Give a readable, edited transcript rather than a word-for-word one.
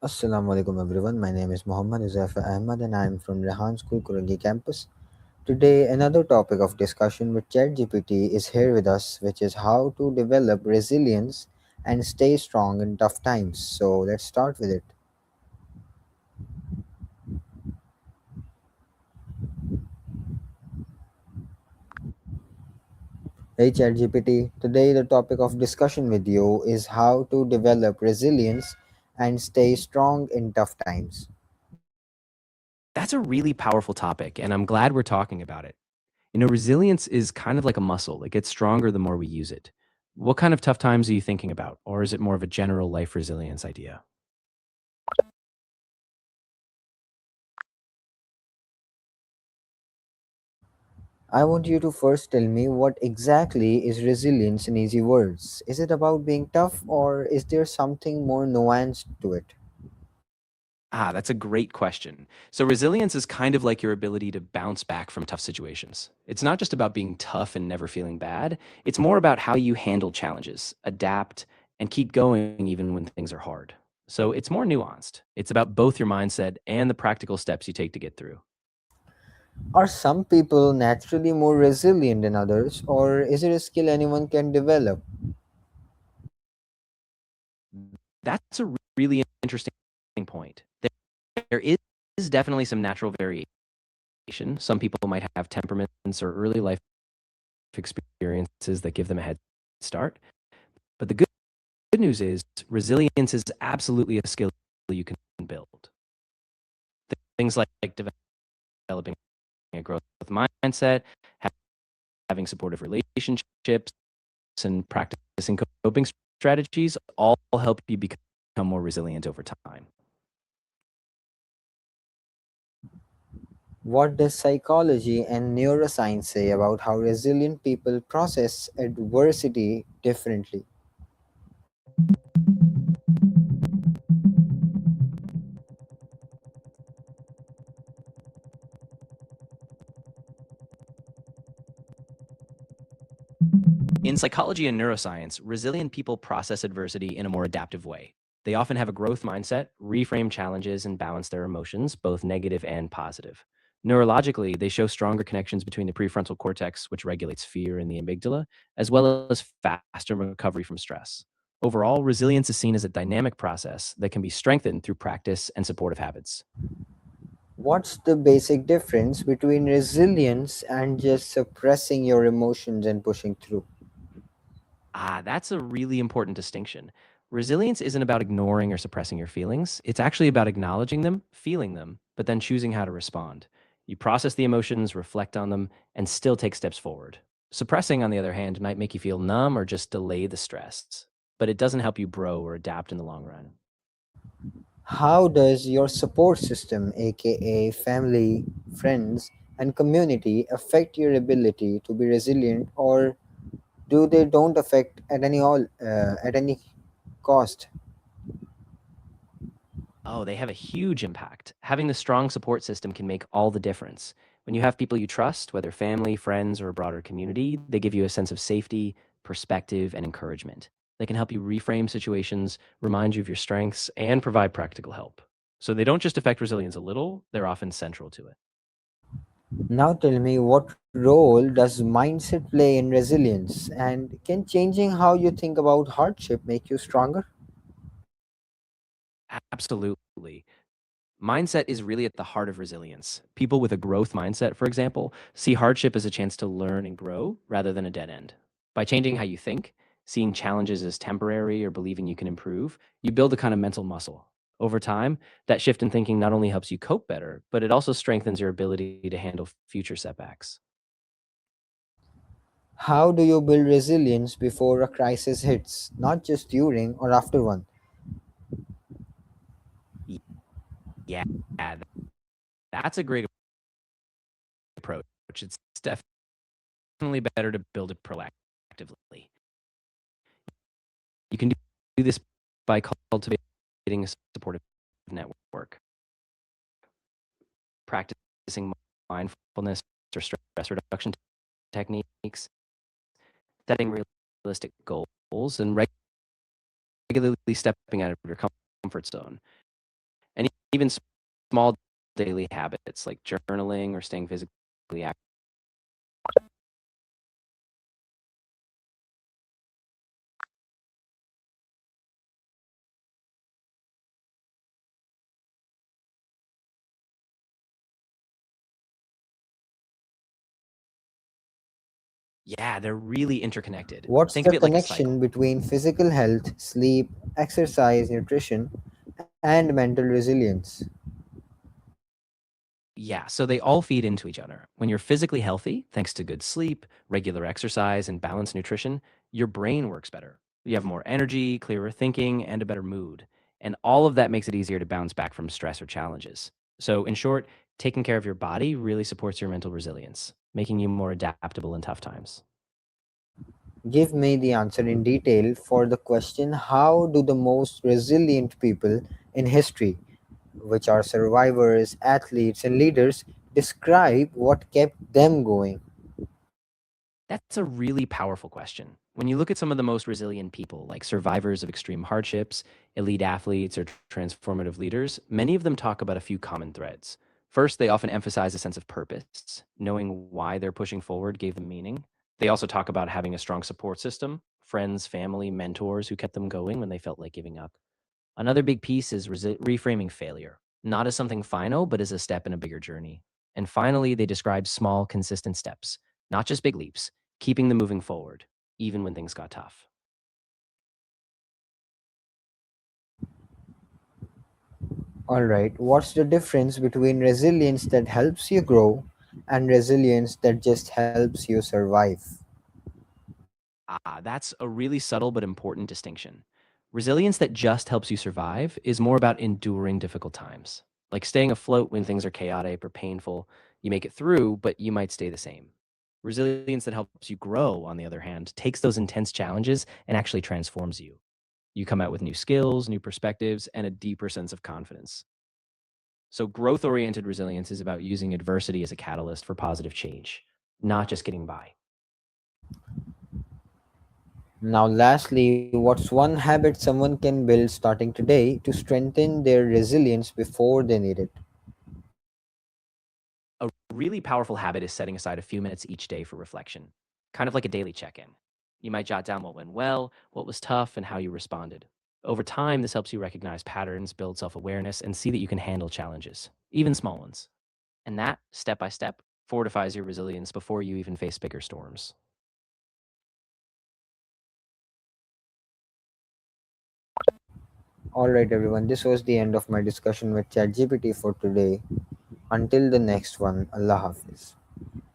Alaikum everyone. My name is Huzaifah Ahmed and I am from Rehan School Korangi campus. Today another topic of discussion with ChatGPT is here with us, which is how to develop resilience and stay strong in tough times. So let's start with it. Hey ChatGPT, today the topic of discussion with you is how to develop resilience and stay strong in tough times. That's a really powerful topic, and I'm glad we're talking about it. Resilience is kind of like a muscle. It gets stronger the more we use it. What kind of tough times are you thinking about? Or is it more of a general life resilience idea? I want you to first tell me what exactly is resilience in easy words. Is it about being tough or is there something more nuanced to it? That's a great question. So, resilience is kind of like your ability to bounce back from tough situations. It's not just about being tough and never feeling bad, it's more about how you handle challenges, adapt, and keep going even when things are hard. So, it's more nuanced. It's about both your mindset and the practical steps you take to get through. Are some people naturally more resilient than others or is it a skill anyone can develop? That's a really interesting point. There is definitely some natural variation. Some people might have temperaments or early life experiences that give them a head start. But the good news is resilience is absolutely a skill you can build. Things like developing a growth mindset, having supportive relationships, and practicing coping strategies all help you become more resilient over time. What does psychology and neuroscience say about how resilient people process adversity differently? In psychology and neuroscience, resilient people process adversity in a more adaptive way. They often have a growth mindset, reframe challenges, and balance their emotions, both negative and positive. Neurologically, they show stronger connections between the prefrontal cortex, which regulates fear, and the amygdala, as well as faster recovery from stress. Overall, resilience is seen as a dynamic process that can be strengthened through practice and supportive habits. What's the basic difference between resilience and just suppressing your emotions and pushing through? That's a really important distinction. Resilience isn't about ignoring or suppressing your feelings. It's actually about acknowledging them, feeling them, but then choosing how to respond. You process the emotions, reflect on them, and still take steps forward. Suppressing, on the other hand, might make you feel numb or just delay the stress, but it doesn't help you grow or adapt in the long run. How does your support system, aka family, friends, and community, affect your ability to be resilient, or do they don't affect at any cost? Oh, they have a huge impact. Having the strong support system can make all the difference. When you have people you trust, whether family, friends, or a broader community, they give you a sense of safety, perspective, and encouragement. They can help you reframe situations, remind you of your strengths, and provide practical help. So they don't just affect resilience a little, they're often central to it. Now tell me, what role does mindset play in resilience, and can changing how you think about hardship make you stronger? Absolutely. Mindset is really at the heart of resilience. People with a growth mindset, for example, see hardship as a chance to learn and grow rather than a dead end. By changing how you think, seeing challenges as temporary or believing you can improve, you build a kind of mental muscle. Over time, that shift in thinking not only helps you cope better, but it also strengthens your ability to handle future setbacks. How do you build resilience before a crisis hits, not just during or after one? Y- Yeah, that's a great approach. It's definitely better to build it proactively. You can do this by cultivating a supportive network, practicing mindfulness or stress reduction techniques, setting realistic goals, and regularly stepping out of your comfort zone. even small daily habits like journaling or staying physically active. Yeah, they're really interconnected. What's Think of the it like a cycle. connection between physical health, sleep, exercise, nutrition, and mental resilience? Yeah, so they all feed into each other. When you're physically healthy, thanks to good sleep, regular exercise, and balanced nutrition, your brain works better. You have more energy, clearer thinking, and a better mood. And all of that makes it easier to bounce back from stress or challenges. So, in short, taking care of your body really supports your mental resilience, making you more adaptable in tough times. Give me the answer in detail for the question: how do the most resilient people in history, which are survivors, athletes, and leaders, describe what kept them going? That's a really powerful question. When you look at some of the most resilient people, like survivors of extreme hardships, elite athletes, or transformative leaders, many of them talk about a few common threads. First, they often emphasize a sense of purpose. Knowing why they're pushing forward gave them meaning. They also talk about having a strong support system, friends, family, mentors who kept them going when they felt like giving up. Another big piece is reframing failure, not as something final, but as a step in a bigger journey. And finally, they describe small, consistent steps, not just big leaps, keeping them moving forward, even when things got tough. Alright, what's the difference between resilience that helps you grow and resilience that just helps you survive? That's a really subtle but important distinction. Resilience that just helps you survive is more about enduring difficult times, like staying afloat when things are chaotic or painful. You make it through, but you might stay the same. Resilience that helps you grow, on the other hand, takes those intense challenges and actually transforms you. You come out with new skills, new perspectives, and a deeper sense of confidence. So, growth oriented resilience is about using adversity as a catalyst for positive change, not just getting by. Now, lastly, what's one habit someone can build starting today to strengthen their resilience before they need it? A really powerful habit is setting aside a few minutes each day for reflection, kind of like a daily check in. You might jot down what went well, what was tough, and how you responded. Over time, this helps you recognize patterns, build self awareness, and see that you can handle challenges, even small ones. And that, step by step, fortifies your resilience before you even face bigger storms. Alright, everyone, this was the end of my discussion with ChatGPT for today. Until the next one, Allah Hafiz.